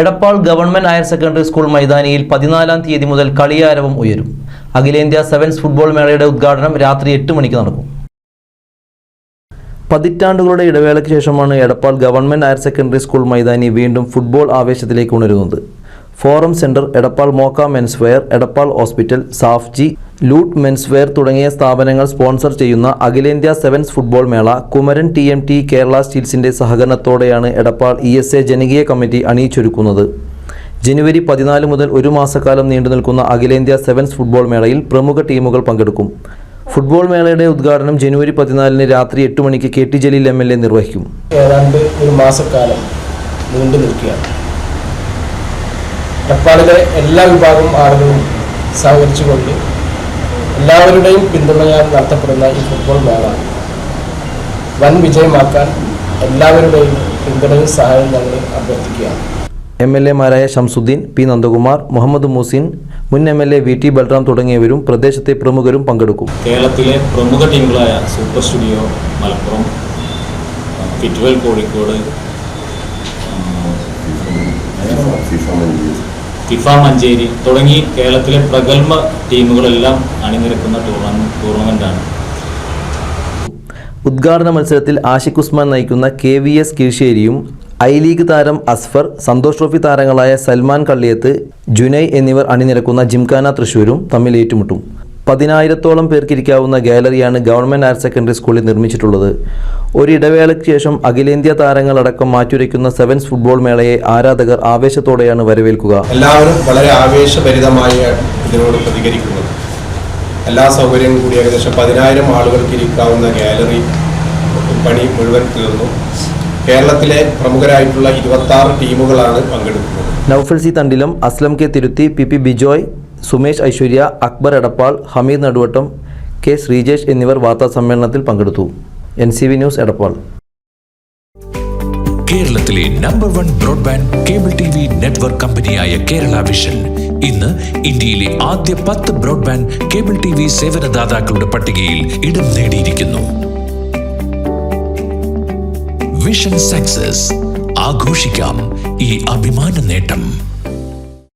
Edappal government higher secondary school മൈതാനിയിൽ 14-ാം തീയതി മുതൽ കളിയാരവം ഉയരും. അഖിലേന്ത്യാ സെവൻസ് ഫുട്ബോൾ മേളയുടെ ഉദ്ഘാടനം രാത്രി 8 മണിക്ക് നടക്കും. പതിറ്റാണ്ടുകളുടെ ഇടവേളയ്ക്ക് ശേഷമാണ് Edappal government higher secondary school മൈതാനി വീണ്ടും ഫുട്ബോൾ ആവേശത്തിലേക്ക് ഉണരുന്നത്. ഫോറം സെന്റർ, എടപ്പാൾ മോക്ക മെൻസ് വെയർ, എടപ്പാൾ ഹോസ്പിറ്റൽ, സാഫ്ജി, ലൂട്ട് മെൻസ് വെയർ തുടങ്ങിയ സ്ഥാപനങ്ങൾ സ്പോൺസർ ചെയ്യുന്ന അഖിലേന്ത്യാ സെവൻസ് ഫുട്ബോൾ മേള കുമരൻ TMT കേരള സ്റ്റീൽസിന്റെ സഹകരണത്തോടെയാണ് എടപ്പാൾ ESA ജനകീയ കമ്മിറ്റി അണിയിച്ചൊരുക്കുന്നത്. ജനുവരി 14 മുതൽ ഒരു മാസക്കാലം നീണ്ടുനിൽക്കുന്ന അഖിലേന്ത്യാ സെവൻസ് ഫുട്ബോൾ മേളയിൽ പ്രമുഖ ടീമുകൾ പങ്കെടുക്കും. ഫുട്ബോൾ മേളയുടെ ഉദ്ഘാടനം ജനുവരി 14 രാത്രി 8 മണിക്ക് KT ജലീൽ MLA നിർവഹിക്കും. ഏതാണ്ട് ഒരു മാസക്കാലം നീണ്ടു നിൽക്കുകയാണ്. എടപ്പാളിലെ എല്ലാ വിഭാഗം ആളുകളും സഹകരിച്ചുകൊണ്ട് എല്ലാവരുടെയും പിന്തുണയാൽ നടത്തപ്പെടുന്ന ഈ ഫുട്ബോൾ മേള വൻ വിജയമാക്കാൻ എല്ലാവരുടെയും പിന്തുണയും സഹായവും ഞങ്ങൾ അഭ്യർത്ഥിക്കുകയാണ്. MLA-മാരായ ഷംസുദ്ദീൻ, P. നന്ദകുമാർ, മുഹമ്മദ് മൂസിൻ, മുൻ MLA VT ബൽറാം തുടങ്ങിയവരും പ്രദേശത്തെ പ്രമുഖരും പങ്കെടുക്കും. കേരളത്തിലെ പ്രമുഖ ടീമുകളായ super studio Malappuram, Fitwell Kozhikode, FIFA Manjeri തുടങ്ങി കേരളത്തിലെ പ്രഗത്ഭ ടീമുകളെല്ലാം അണിനിരക്കുന്ന ടൂർണമെന്റാണ്. ഉദ്ഘാടന മത്സരത്തിൽ ആഷിഖ് ഉസ്മാൻ നയിക്കുന്ന KVS കീഴ്ശ്ശേരിയും I-ലീഗ് താരം അസ്ഫർ, സന്തോഷ് ട്രോഫി താരങ്ങളായ സൽമാൻ കള്ളിയത്ത്, ജുനൈ എന്നിവർ അണിനിരക്കുന്ന ജിംഖാന തൃശ്ശൂരും തമ്മിൽ ഏറ്റുമുട്ടും. 10,000-ഓളം പേർക്കിരിക്കാവുന്ന ഗാലറിയാണ് ഗവൺമെന്റ് ഹയർ സെക്കൻഡറി സ്കൂളിൽ നിർമ്മിച്ചിട്ടുള്ളത്. ഒരിടവേളയ്ക്ക് ശേഷം അഖിലേന്ത്യാ താരങ്ങളടക്കം മാറ്റുരയ്ക്കുന്ന സെവൻസ് ഫുട്ബോൾ മേളയെ ആരാധകർ ആവേശത്തോടെയാണ് വരവേൽക്കുക. എല്ലാവരും വളരെ ആവേശഭരിതമായി ഇതിനോട് പ്രതികരിക്കുന്നത്. എല്ലാ സൗകര്യങ്ങളും കൂടി ഏകദേശം 10,000 ആളുകൾക്ക് ഇരിക്കാവുന്ന ഗാലറി പണി മുഴുവൻ തീർന്നു. കേരളത്തിലെ പ്രമുഖരായിട്ടുള്ള 26 ടീമുകളാണ് പങ്കെടുക്കുന്നത്. നൗഫൽ C. തണ്ടിലം, അസ്ലം K. തിരുത്തി, PP ബിജോയ്, സുമേഷ് ഐശ്വര്യ, അക്ബർ എടപ്പാൾ, ഹമീദ് നടുവട്ടം, K. ശ്രീജേഷ് എന്നിവർ വാർത്താ സമ്മേളനത്തിൽ പങ്കെടുത്തു. NCV news, Edappal. കേരളത്തിലെ number 1 broadband cable TV network കമ്പനിയായ കേരള വിഷൻ ഇന്ന് ഇന്ത്യയിലെ ആദ്യ 10 ബ്രോഡ്ബാൻഡ് കേബിൾ TV സേവനദാതാക്കളുടെ പട്ടികയിൽ ഇടം നേടിയിരിക്കുന്നു. വിഷൻ സക്സസ് ആഘോഷിക്കാം ഈ അഭിമാന നേട്ടം.